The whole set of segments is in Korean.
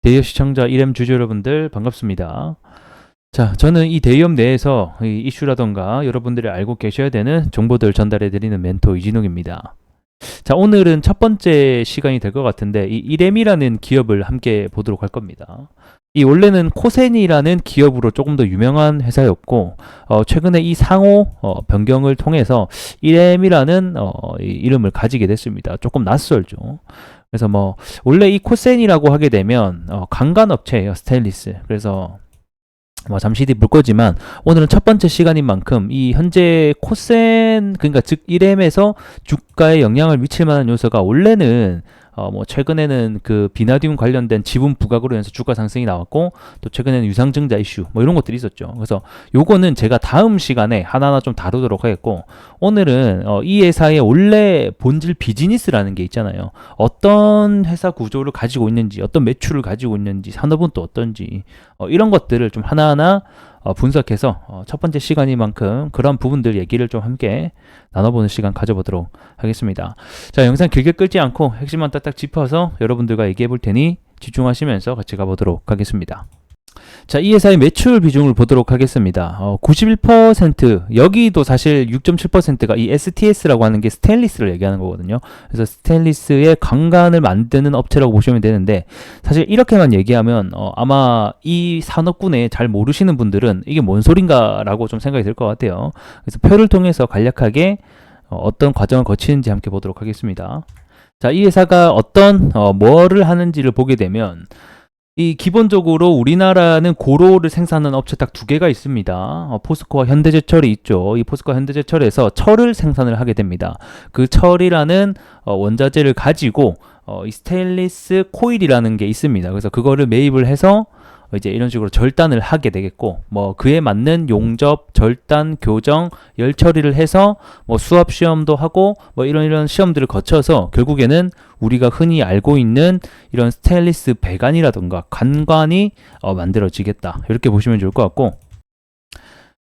대기업 시청자 이렘 주주 여러분들 반갑습니다. 자, 저는 이 대기업 내에서 이 이슈라던가 여러분들이 알고 계셔야 되는 정보들 전달해 드리는 멘토 이진욱입니다. 자, 오늘은 첫 번째 시간이 될 것 같은데 이 이렘이라는 기업을 함께 보도록 할 겁니다. 이 원래는 코센이라는 기업으로 조금 더 유명한 회사였고 최근에 이 상호 변경을 통해서 이렘이라는 이 이름을 가지게 됐습니다. 조금 낯설죠. 그래서 뭐 원래 이 코센이라고 하게 되면 강간업체예요, 스테인리스. 그래서 뭐 잠시 뒤 볼 거지만 오늘은 첫 번째 시간인 만큼 이 현재 코센, 그러니까 즉 이렘에서 주가에 영향을 미칠 만한 요소가 원래는 뭐 최근에는 그 비나디움 관련된 지분 부각으로 인해서 주가 상승이 나왔고, 또 최근에는 유상증자 이슈 뭐 이런 것들이 있었죠. 그래서 요거는 제가 다음 시간에 하나하나 좀 다루도록 하겠고, 오늘은 이 회사의 원래 본질 비즈니스라는 게 있잖아요. 어떤 회사 구조를 가지고 있는지, 어떤 매출을 가지고 있는지, 산업은 또 어떤지, 이런 것들을 좀 하나하나 분석해서 첫 번째 시간인 만큼 그런 부분들 얘기를 좀 함께 나눠보는 시간 가져보도록 하겠습니다. 자, 영상 길게 끌지 않고 핵심만 딱딱 짚어서 여러분들과 얘기해 볼 테니 집중하시면서 같이 가보도록 하겠습니다. 자, 이 회사의 매출 비중을 보도록 하겠습니다. 91%, 여기도 사실 6.7%가 이 STS라고 하는 게 스테인리스를 얘기하는 거거든요. 그래서 스테인리스의 강간을 만드는 업체라고 보시면 되는데, 사실 이렇게만 얘기하면 아마 이 산업군에 잘 모르시는 분들은 이게 뭔 소린가 라고 좀 생각이 들 것 같아요. 그래서 표를 통해서 간략하게 어떤 과정을 거치는지 함께 보도록 하겠습니다. 자, 이 회사가 어떤 뭐를 하는지를 보게 되면, 이 기본적으로 우리나라는 고로를 생산하는 업체 딱 두 개가 있습니다. 포스코와 현대제철이 있죠. 이 포스코와 현대제철에서 철을 생산을 하게 됩니다. 그 철이라는 원자재를 가지고 이 스테인리스 코일이라는 게 있습니다. 그래서 그거를 매입을 해서 이제 이런 식으로 절단을 하게 되겠고, 뭐 그에 맞는 용접, 절단, 교정, 열 처리를 해서 뭐 수압 시험도 하고 뭐 이런 시험들을 거쳐서 결국에는 우리가 흔히 알고 있는 이런 스테인리스 배관이라든가 관관이 만들어지겠다, 이렇게 보시면 좋을 것 같고,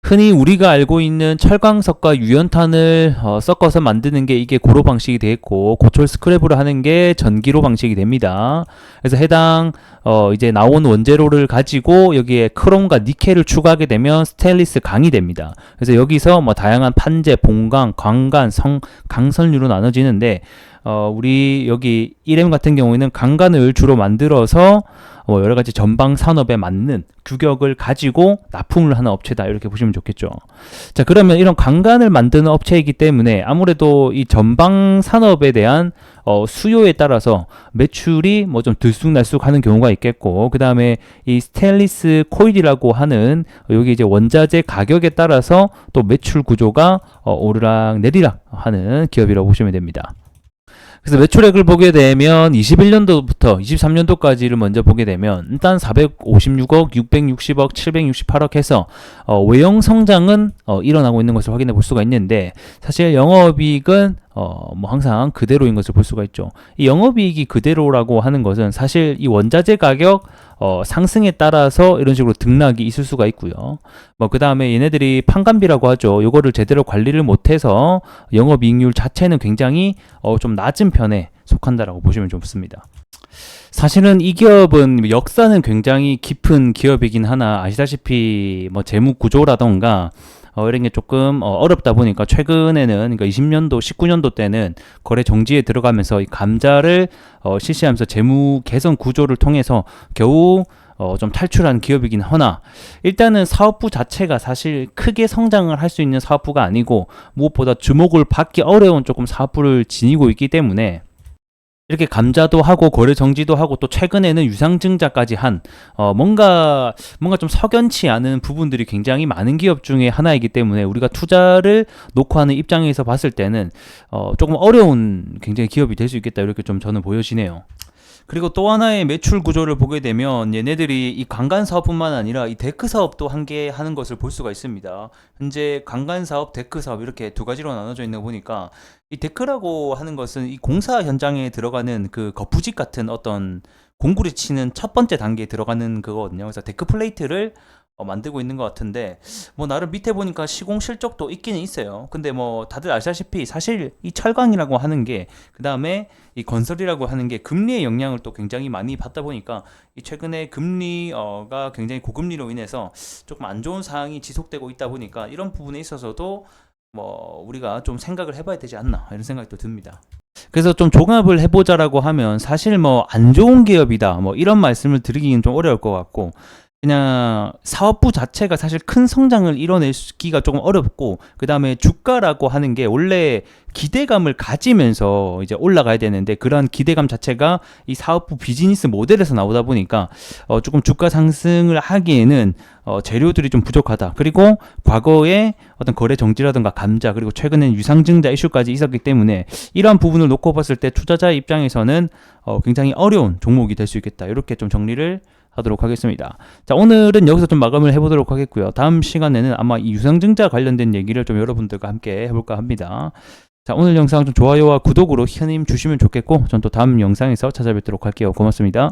흔히 우리가 알고 있는 철광석과 유연탄을 섞어서 만드는 게 이게 고로 방식이 되겠고, 고철 스크랩으로 하는 게 전기로 방식이 됩니다. 그래서 해당 이제 나온 원재료를 가지고 여기에 크롬과 니켈을 추가하게 되면 스테인리스 강이 됩니다. 그래서 여기서 뭐 다양한 판재, 봉강, 광간, 강선류로 나눠지는데, 우리 여기 이렘 같은 경우에는 강간을 주로 만들어서 여러 가지 전방 산업에 맞는 규격을 가지고 납품을 하는 업체다, 이렇게 보시면 좋겠죠. 자, 그러면 이런 강간을 만드는 업체이기 때문에 아무래도 이 전방 산업에 대한 수요에 따라서 매출이 뭐 좀 들쑥날쑥 하는 경우가 있겠고, 그 다음에 이 스테인리스 코일이라고 하는 여기 이제 원자재 가격에 따라서 또 매출 구조가 오르락 내리락 하는 기업이라고 보시면 됩니다. 그래서 매출액을 보게 되면 21년도부터 23년도까지를 먼저 보게 되면 일단 456억, 660억, 768억 해서 외형 성장은 일어나고 있는 것을 확인해 볼 수가 있는데, 사실 영업이익은 뭐 항상 그대로인 것을 볼 수가 있죠. 이 영업이익이 그대로라고 하는 것은 사실 이 원자재 가격 상승에 따라서 이런 식으로 등락이 있을 수가 있고요. 뭐 그 다음에 얘네들이 판관비라고 하죠. 요거를 제대로 관리를 못해서 영업이익률 자체는 굉장히 좀 낮은 편에 속한다라고 보시면 좋습니다. 사실은 이 기업은 역사는 굉장히 깊은 기업이긴 하나, 아시다시피 뭐 재무 구조라던가 이런 게 조금 어렵다 보니까 최근에는, 그러니까 20년도, 19년도 때는 거래 정지에 들어가면서 이 감자를 실시하면서 재무 개선 구조를 통해서 겨우 좀 탈출한 기업이긴 하나, 일단은 사업부 자체가 사실 크게 성장을 할 수 있는 사업부가 아니고 무엇보다 주목을 받기 어려운 조금 사업부를 지니고 있기 때문에 이렇게 감자도 하고 거래 정지도 하고 또 최근에는 유상증자까지 한 뭔가 좀 석연치 않은 부분들이 굉장히 많은 기업 중에 하나이기 때문에 우리가 투자를 놓고 하는 입장에서 봤을 때는 조금 어려운 굉장히 기업이 될 수 있겠다, 이렇게 좀 저는 보여지네요. 그리고 또 하나의 매출 구조를 보게 되면 얘네들이 이 관간 사업뿐만 아니라 이 데크 사업도 함께 하는 것을 볼 수가 있습니다. 현재 관간 사업, 데크 사업 이렇게 두 가지로 나눠져 있는 거 보니까, 이 데크라고 하는 것은 이 공사 현장에 들어가는 그 거푸집 같은 어떤 공구리 치는 첫 번째 단계에 들어가는 그거거든요. 그래서 데크 플레이트를 만들고 있는 것 같은데 뭐 나름 밑에 보니까 시공 실적도 있기는 있어요. 근데 뭐 다들 아시다시피 사실 이 철강이라고 하는 게 그 다음에 이 건설이라고 하는 게 금리의 영향을 또 굉장히 많이 받다 보니까 이 최근에 금리가 굉장히 고금리로 인해서 조금 안 좋은 상황이 지속되고 있다 보니까 이런 부분에 있어서도 뭐 우리가 좀 생각을 해봐야 되지 않나 이런 생각이 또 듭니다. 그래서 좀 종합을 해보자라고 하면 사실 뭐 안 좋은 기업이다 뭐 이런 말씀을 드리기는 좀 어려울 것 같고 그냥 사업부 자체가 사실 큰 성장을 이뤄내기가 조금 어렵고 그 다음에 주가라고 하는 게 원래 기대감을 가지면서 이제 올라가야 되는데 그런 기대감 자체가 이 사업부 비즈니스 모델에서 나오다 보니까 조금 주가 상승을 하기에는 재료들이 좀 부족하다. 그리고 과거에 어떤 거래 정지라든가 감자 그리고 최근엔 유상증자 이슈까지 있었기 때문에 이러한 부분을 놓고 봤을 때 투자자의 입장에서는 굉장히 어려운 종목이 될 수 있겠다. 이렇게 좀 정리를 하도록 하겠습니다. 자, 오늘은 여기서 좀 마감을 해보도록 하겠고요. 다음 시간에는 아마 이 유상증자 관련된 얘기를 좀 여러분들과 함께 해볼까 합니다. 자, 오늘 영상 좀 좋아요와 구독으로 힘 주시면 좋겠고, 전 또 다음 영상에서 찾아뵙도록 할게요. 고맙습니다.